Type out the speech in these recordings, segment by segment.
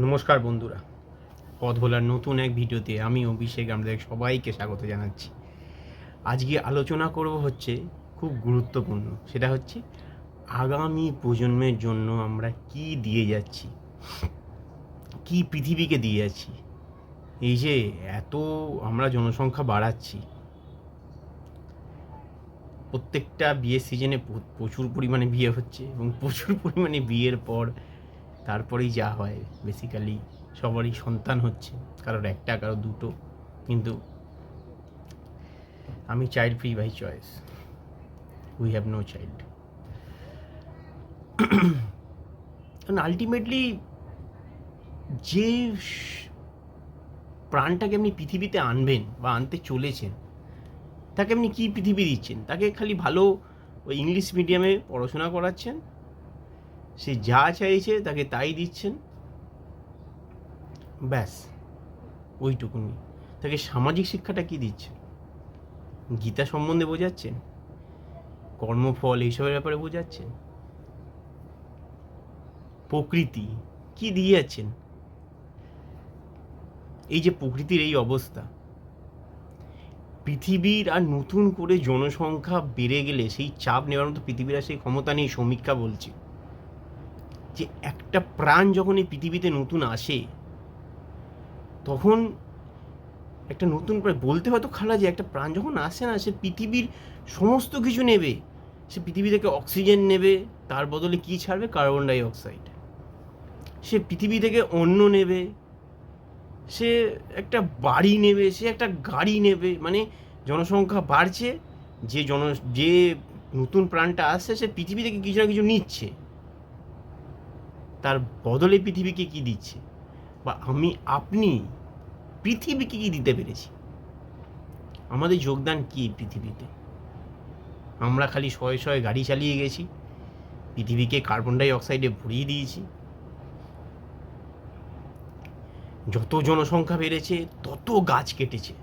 নমস্কার বন্ধুরা, পথ ভোলার নতুন এক ভিডিওতে আমি অভিষেক আপনাদের সবাইকে স্বাগত জানাচ্ছি। আজকে আলোচনা করব হচ্ছে খুব গুরুত্বপূর্ণ, সেটা হচ্ছে আগামী প্রজন্মের জন্য আমরা কি দিয়ে যাচ্ছি, কি পৃথিবীকে দিয়ে যাচ্ছি। এই যে এত আমরা জনসংখ্যা বাড়াচ্ছি, প্রত্যেকটা বিয়ের সিজনে প্রচুর পরিমাণে বিয়ে হচ্ছে এবং প্রচুর পরিমাণে বিয়ের পর তারপরেই যা হয় বেসিক্যালি সবারই সন্তান হচ্ছে, কারোর একটা কারো দুটো, কিন্তু আমি child free by choice, we have no child. কারণ আলটিমেটলি যে প্রাণটাকে আপনি পৃথিবীতে আনবেন বা আনতে চলেছেন, তাকে আপনি কী পৃথিবী দিচ্ছেন? তাকে খালি ভালো ওই ইংলিশ মিডিয়ামে পড়াশোনা করাচ্ছেন, সে যা চাইছে তাকে তাই দিচ্ছেন, ব্যাস ওইটুকুনি। তাকে সামাজিক শিক্ষাটা কি দিচ্ছেন? গীতা সম্বন্ধে বোঝাচ্ছেন, কর্মফল এইসবের ব্যাপারে বোঝাচ্ছেন, প্রকৃতি কি দিয়ে যাচ্ছেন? এই যে প্রকৃতির এই অবস্থা, পৃথিবীর আর নতুন করে জনসংখ্যা বেড়ে গেলে সেই চাপ নেওয়ার মতো পৃথিবীর আর সেই ক্ষমতা নেই। সমীক্ষা বলছে যে একটা প্রাণ যখন এই পৃথিবীতে নতুন আসে, তখন একটা নতুন প্রাণ বলতে হয়তো খারাপ, যে একটা প্রাণ যখন আসে না, সে পৃথিবীর সমস্ত কিছু নেবে। সে পৃথিবী থেকে অক্সিজেন নেবে, তার বদলে কী ছাড়বে? Carbon die oxide. সে পৃথিবী থেকে অন্ন নেবে, সে একটা বাড়ি নেবে, সে একটা গাড়ি নেবে। মানে জনসংখ্যা বাড়ছে, যে নতুন প্রাণটা আসছে সে পৃথিবী থেকে কিছু না কিছু নিচ্ছে, তার বদলে পৃথিবীকে কি দিচ্ছে? বা আপনি পৃথিবীকে কি দিতে পেরেছি? আমাদের যোগদান কি পৃথিবীতে? আমরা খালি শয়ে শয়ে গাড়ি চালিয়ে গেছি, পৃথিবীকে কার্বন ডাই অক্সাইডে ভরিয়ে দিয়েছি। যত জনসংখ্যা বেড়েছে তত গাছ কেটেছে।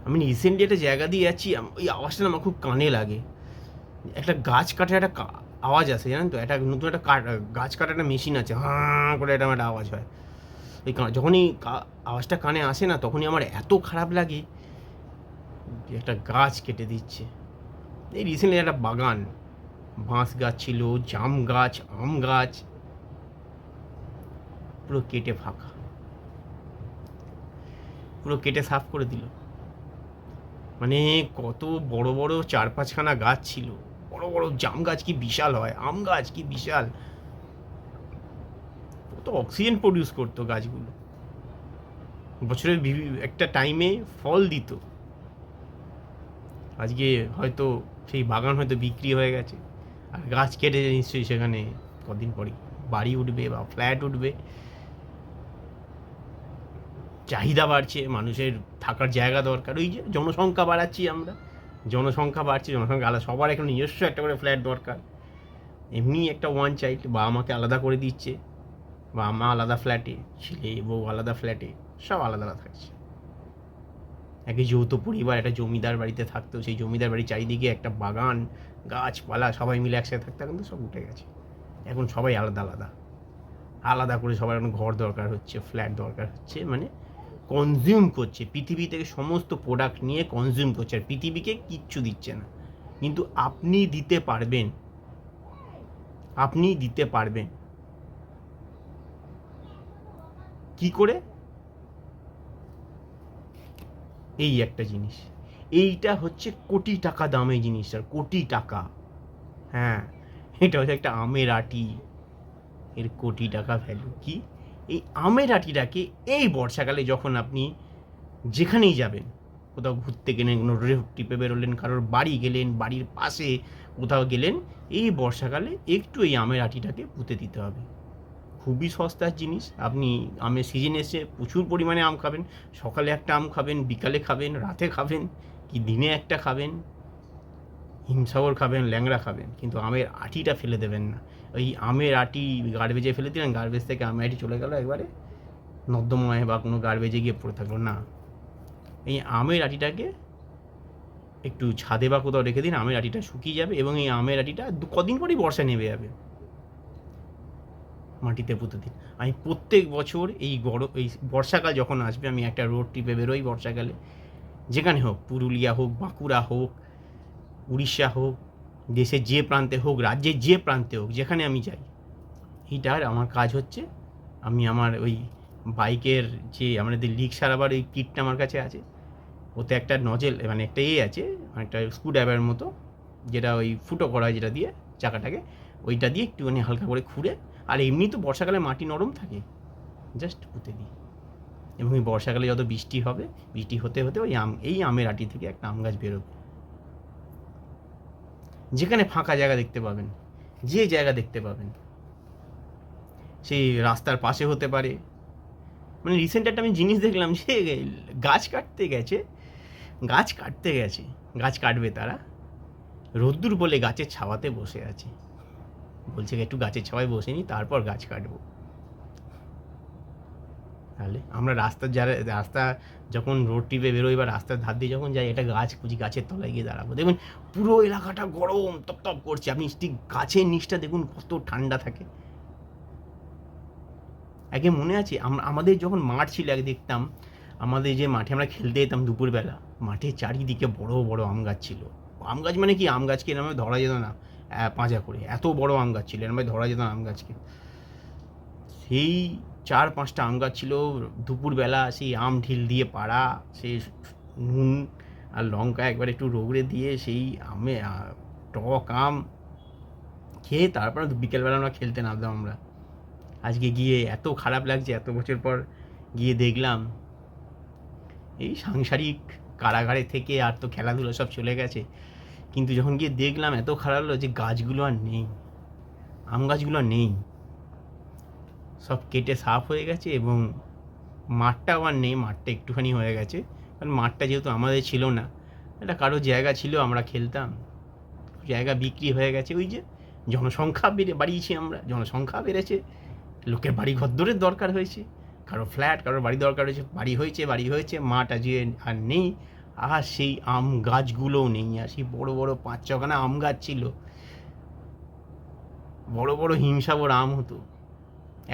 আমি রিসেন্টলি একটা জায়গা দিয়ে যাচ্ছি, ওই আওয়াজটা আমার খুব কানে লাগে। একটা গাছ কাটার একটা আওয়াজ আসে, জানেন তো? একটা নতুন একটা গাছ কাটার একটা মেশিন আছে, হাঁ করে একটা আওয়াজ হয়। ওই যখনই আওয়াজটা কানে আসে না, তখনই আমার এত খারাপ লাগে যে একটা গাছ কেটে দিচ্ছে। এই রিসেন্টলি একটা বাগান, বাঁশ গাছ ছিল, জাম গাছ, আম গাছ, পুরো কেটে ফাঁকা, পুরো কেটে সাফ করে দিল। মানে কত বড় বড় 4-5খানা গাছ ছিল, বড় বড় জাম গাছ কি বিশাল হয়, আম গাছ কি বিশাল, কত অক্সিজেন প্রডিউস করতো গাছগুলো, বছরের একটা টাইমে ফল দিত। আজকে হয়তো সেই বাগান হয়তো বিক্রি হয়ে গেছে, আর গাছ কেটে নিশ্চয়ই সেখানে কদিন পরই বাড়ি উঠবে বা ফ্ল্যাট উঠবে। চাহিদা বাড়ছে, মানুষের থাকার জায়গা দরকার। ওই যে জনসংখ্যা বাড়াচ্ছি আমরা, জনসংখ্যা বাড়ছে, জনসংখ্যা আলাদা, সবার এখন নিজস্ব একটা করে ফ্ল্যাট দরকার। এমনি একটা ওয়ান চাইল্ড, বা আমাকে আলাদা করে দিচ্ছে, বা মা আলাদা ফ্ল্যাটে, ছেলে বউ আলাদা ফ্ল্যাটে, সব আলাদা আলাদা থাকছে। একে যৌথ পরিবার একটা জমিদার বাড়িতে থাকতো, সেই জমিদার বাড়ির চারিদিকে একটা বাগান, গাছপালা, সবাই মিলে একসাথে থাকতো। এখন তো সব উঠে গেছে, এখন সবাই আলাদা আলাদা, আলাদা করে সবার এখন ঘর দরকার হচ্ছে, ফ্ল্যাট দরকার হচ্ছে। মানে কনজিউম করছে, পৃথিবী থেকে সমস্ত প্রোডাক্ট নিয়ে কনজিউম করছে, আর পৃথিবীকে কিচ্ছু দিচ্ছে না। কিন্তু আপনি দিতে পারবেন, আপনি দিতে পারবেন কি করে? এই একটা জিনিস, এইটা হচ্ছে কোটি টাকা দামের জিনিস, আর কোটি টাকা। হ্যাঁ, এটা হচ্ছে একটা আমের আটি, এর কোটি টাকা ভ্যালু। কি এই আমের আটিটাকে এই বর্ষাকালে যখন আপনি যেখানেই যাবেন, কোথাও ঘুরতে গেলেন, কোনো টিপে বেরোলেন, কারোর বাড়ি গেলেন, বাড়ির পাশে কোথাও গেলেন, এই বর্ষাকালে একটু এই আমের আটিটাকে পুঁতে দিতে হবে। খুবই সস্তার জিনিস। আপনি আমের সিজন এসে প্রচুর পরিমাণে আম খাবেন, সকালে একটা আম খাবেন, বিকালে খাবেন, রাতে খাবেন, কি দিনে একটা খাবেন, হিমসাগর খাবেন, ল্যাংড়া খাবেন, কিন্তু আমের আটিটা ফেলে দেবেন না। ওই আমের আটি গার্বেজে ফেলে দিলেন, গার্বেজ থেকে আমের আটি চলে গেল একবারে নর্দমায় বা কোনো গার্বেজে গিয়ে পড়ে থাকলো না। এই আমের আটিটাকে একটু ছাদে বা কোথাও রেখে দিন, আমের আটিটা শুকিয়ে যাবে, এবং এই আমের আটিটা কদিন পরেই বর্ষা নেমে যাবে। মাটিতে পুঁতে দিন। আমি প্রত্যেক বছর এই বর্ষাকাল যখন আসবে আমি একটা রোড ট্রিপে বেরোই বর্ষাকালে, যেখানে হোক, পুরুলিয়া হোক, বাঁকুড়া হোক, উড়িষ্যা হোক, দেশের যে প্রান্তে হোক, রাজ্যের যে প্রান্তে হোক, যেখানে আমি যাই, এইটার আমার কাজ হচ্ছে, আমি আমার ওই বাইকের যে আমাদের লিক সারাবার ওই কিটটা আমার কাছে আছে, ওতে একটা নজেল মানে একটা আছে, একটা স্ক্রু ড্রাইভারের মতো, যেটা ওই ফুটো করা হয় যেটা দিয়ে চাকাটাকে, ওইটা দিয়ে একটুখানি হালকা করে খুঁড়ে, আর এমনি তো বর্ষাকালে মাটি নরম থাকে, জাস্ট পুঁতে দিই। এবং এই বর্ষাকালে যত বৃষ্টি হবে, বৃষ্টি হতে হতে ওই এই আমের আটি থেকে একটা আম গাছ বেরোবে। যেখানে ফাঁকা জায়গা দেখতে পাবেন, যে জায়গা দেখতে পাবেন, সেই রাস্তার পাশে হতে পারে। মানে রিসেন্ট একটা আমি জিনিস দেখলাম, যে গাছ কাটতে গেছে, গাছ কাটবে তারা, রোদ্দুর বলে গাছের ছাওয়াতে বসে আছে, বলছে একটু গাছের ছাওয়ায় বসে নি, তারপর গাছ কাটবো। তাহলে আমরা রাস্তা যখন রোড ট্রিপে বেরোই বা রাস্তার ধার দিয়ে যখন যাই, এটা গাছের তলায় গিয়ে দাঁড়াবো, দেখুন পুরো এলাকাটা গরম তপ করছে, আপনি ঠিক গাছের নিচটা দেখুন কত ঠান্ডা থাকে। আগে মনে আছে আমাদের যখন মাঠ ছিল, আগে দেখতাম আমাদের যে মাঠে আমরা খেলতে যেতাম দুপুরবেলা, মাঠের চারিদিকে বড় বড় আম গাছ ছিল। আম গাছ মানে কি, আম গাছকে এরম ধরা যেত না পাঁজা করে, এত বড় আম গাছ ছিল, এরম ধরা যেত না আম গাছকে। সেই 4-5টা আম গাছ ছিল, দুপুরবেলা সেই আম ঢিল দিয়ে পাড়া, সেই নুন আর লঙ্কা একবার একটু রগড়ে দিয়ে সেই টক আম খেয়ে তারপর বিকেলবেলা আমরা খেলতে নামতাম। আমরা আজকে গিয়ে এত খারাপ লাগছে, এত বছর পর গিয়ে দেখলাম এই সাংসারিক কারাগারে থেকে আর তো খেলাধুলো সব চলে গেছে, কিন্তু যখন গিয়ে দেখলাম এত খারাপ লাগলো যে গাছগুলো আর নেই, আম গাছগুলো নেই, সব কেটে সাফ হয়ে গেছে, এবং মাঠটাও আর নেই, মাঠটা একটুখানি হয়ে গেছে, কারণ মাঠটা যেহেতু আমাদের ছিল না, এটা কারো জায়গা ছিল, আমরা খেলতাম, জায়গা বিক্রি হয়ে গেছে। ওই যে জনসংখ্যা বাড়িয়েছি আমরা, জনসংখ্যা বেড়েছে, লোকের বাড়ি ঘরদোরের দরকার হয়েছে, কারো ফ্ল্যাট, কারোর বাড়ি দরকার হয়েছে, বাড়ি হয়েছে, মাঠ আজকে আর নেই, আর সেই আম গাছগুলোও নেই। আর সেই বড় বড় 5-6খানা আম গাছ ছিল, বড় বড় হিমসাগর আম হতো,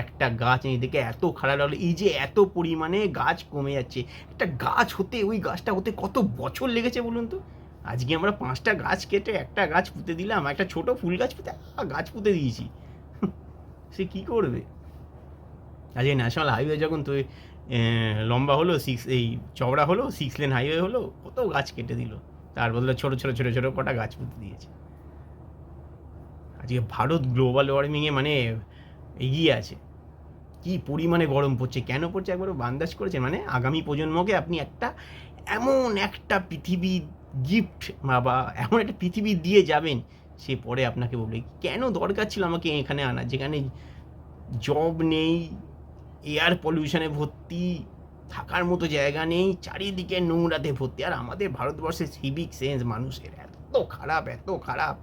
একটা গাছ নেই, দেখে এত খারাপ লাগলো। এই যে এত পরিমাণে গাছ কমে যাচ্ছে, একটা গাছ হতে, ওই গাছটা হতে কত বছর লেগেছে বলুন তো। আজকে আমরা 5টা গাছ কেটে একটা গাছ পুঁতে দিলাম, একটা ছোট ফুল গাছ পুঁতে গাছ পুঁতে দিয়েছি, সে কি করবে। আজকে ন্যাশনাল হাইওয়ে যখন তো লম্বা হলো, এই চওড়া হলো, 6 লেন হাইওয়ে হলো, কত গাছ কেটে দিল, তার বদলে ছোটো কটা গাছ পুঁতে দিয়েছে। আজকে ভারত গ্লোবাল ওয়ার্মিংয়ে মানে এগিয়ে আছে, কি পরিমাণে গরম পড়ছে, কেন পড়ছে একবারও আন্দাজ করেছেন? মানে আগামী প্রজন্মকে আপনি এমন একটা পৃথিবী গিফট বা এমন একটা পৃথিবী দিয়ে যাবেন, সে পরে আপনাকে বলবে কেন দরকার ছিল আমাকে এখানে আনা, যেখানে জব নেই, এয়ার পলিউশনে ভর্তি, থাকার মতো জায়গা নেই, চারিদিকে নোংরাতে ভর্তি। আর আমাদের ভারতবর্ষের সিভিক সেন্স মানুষের এত খারাপ,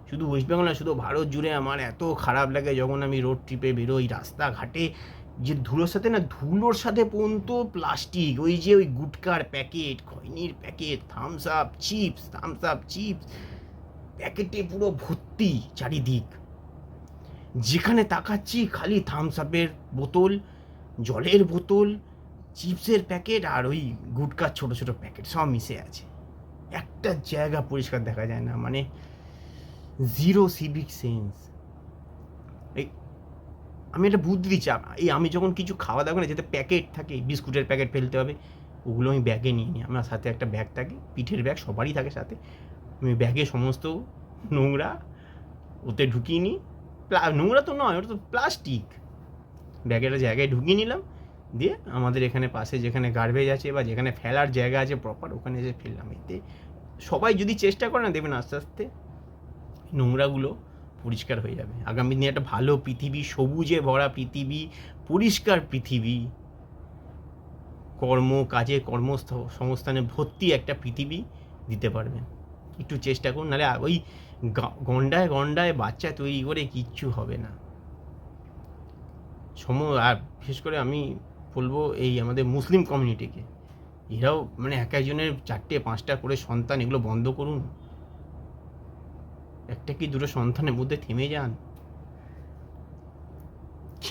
শুধু ওয়েস্ট বেঙ্গল না, শুধু ভারত জুড়ে আমার এত খারাপ লাগে যখন আমি রোড ট্রিপে বেরোই, রাস্তাঘাটে যে ধুলোর সাথে পর্যন্ত প্লাস্টিক, ওই যে ওই গুটকার প্যাকেট, খৈনির প্যাকেট, থামস আপ চিপস প্যাকেটে পুরো ভর্তি চারিদিক, যেখানে তাকাচ্ছি খালি থামস আপের বোতল, জলের বোতল, চিপসের প্যাকেট আর ওই গুটকার ছোট প্যাকেট সব মিশে আছে, একটা জায়গা পরিষ্কার দেখা যায় না, মানে জিরো সিভিক সেন্স। এই আমি একটা বুদ্ধি দিচ্ছি, আমি যখন কিছু খাওয়া দাওয়া করি, যাতে প্যাকেট থাকে, বিস্কুটের প্যাকেট ফেলতে হবে, ওগুলো আমি ব্যাগে নিয়ে নিই। আমার সাথে একটা ব্যাগ থাকে, পিঠের ব্যাগ সবারই থাকে সাথে, আমি ব্যাগে সমস্ত নোংরা ওতে ঢুকিয়ে নিই, নোংরা তো নয়, ওটা তো প্লাস্টিক, ব্যাগের জায়গায় ঢুকিয়ে নিলাম, দিয়ে আমাদের এখানে পাশে যেখানে গার্বেজ আছে বা যেখানে ফেলার জায়গা আছে প্রপার, ওখানে এসে ফেললাম। এতে সবাই যদি চেষ্টা করে না, দেখবেন আস্তে আস্তে নোংরাগুলো পরিষ্কার হয়ে যাবে। আগামী দিনে একটা ভালো পৃথিবী, সবুজে ভরা পৃথিবী, পরিষ্কার পৃথিবী, কর্মসংস্থানে ভর্তি একটা পৃথিবী দিতে পারবেন। একটু চেষ্টা করুন, নাহলে ওই গন্ডায় বাচ্চা তৈরি করে কিচ্ছু হবে না। আর বিশেষ করে আমি বলবো এই আমাদের মুসলিম কমিউনিটিকে, এরাও মানে এক একজনের 4-5টা করে সন্তান, এগুলো বন্ধ করুন, একটা কি দুটো সন্তানের মধ্যে থেমে যান।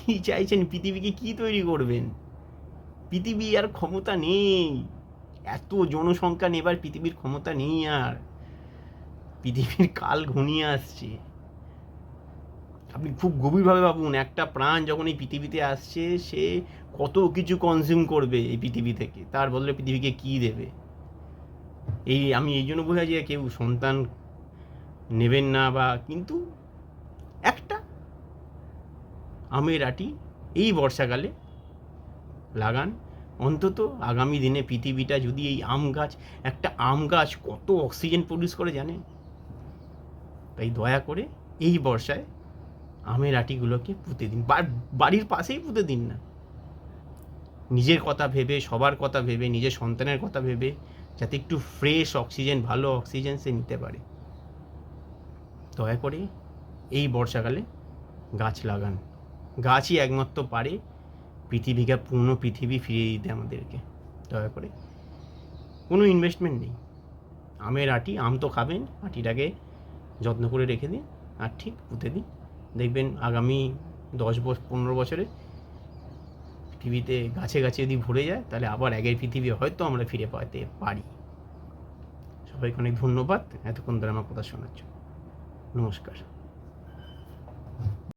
কি চাইছেন? পৃথিবীকে কি তৈরি করবেন? পৃথিবী আর ক্ষমতা নেই, এত জনসংখ্যা নেবার পৃথিবীর ক্ষমতা নেই আর। পৃথিবীর কাল ঘনিয়ে আসছে। আপনি খুব গভীরভাবে ভাবুন, একটা প্রাণ যখন এই পৃথিবীতে আসছে, সে কত কিছু কনজিউম করবে এই পৃথিবী থেকে, তার বদলে পৃথিবীকে কি দেবে? আমি এই জন্য বোঝাই যে কেউ সন্তান নেবেন না, বা কিন্তু একটা আমের আটি এই বর্ষাকালে লাগান। অন্তত আগামী দিনে পৃথিবীটা যদি এই একটা আম গাছ কত অক্সিজেন প্রডিউস করে জানেন? তাই দয়া করে এই বর্ষায় আমের আটিগুলোকে পুঁতে দিন, বাড়ির পাশেই পুঁতে দিন না। নিজের কথা ভেবে, সবার কথা ভেবে, নিজের সন্তানের কথা ভেবে, যাতে একটু ফ্রেশ অক্সিজেন, ভালো অক্সিজেন সে নিতে পারে। দয়া করে এই বর্ষাকালে গাছ লাগান। গাছই একমাত্র পারে পৃথিবীকে, পূর্ণ পৃথিবী ফিরিয়ে দিতে আমাদেরকে। দয়া করে, কোনো ইনভেস্টমেন্ট নেই। আমের আটি, আম তো খাবেন, আটিটাকে যত্ন করে রেখে দিন আর ঠিক পুঁতে দিন। দেখবেন আগামী 10-15 বছরে পৃথিবীতে গাছে গাছে যদি ভরে যায়, তাহলে আবার আগের পৃথিবী হয়তো আমরা ফিরে পেতে পারি। সবাইকে অনেক ধন্যবাদ এতক্ষণ ধরে আমার কথা শোনার জন্য। নমস্কার।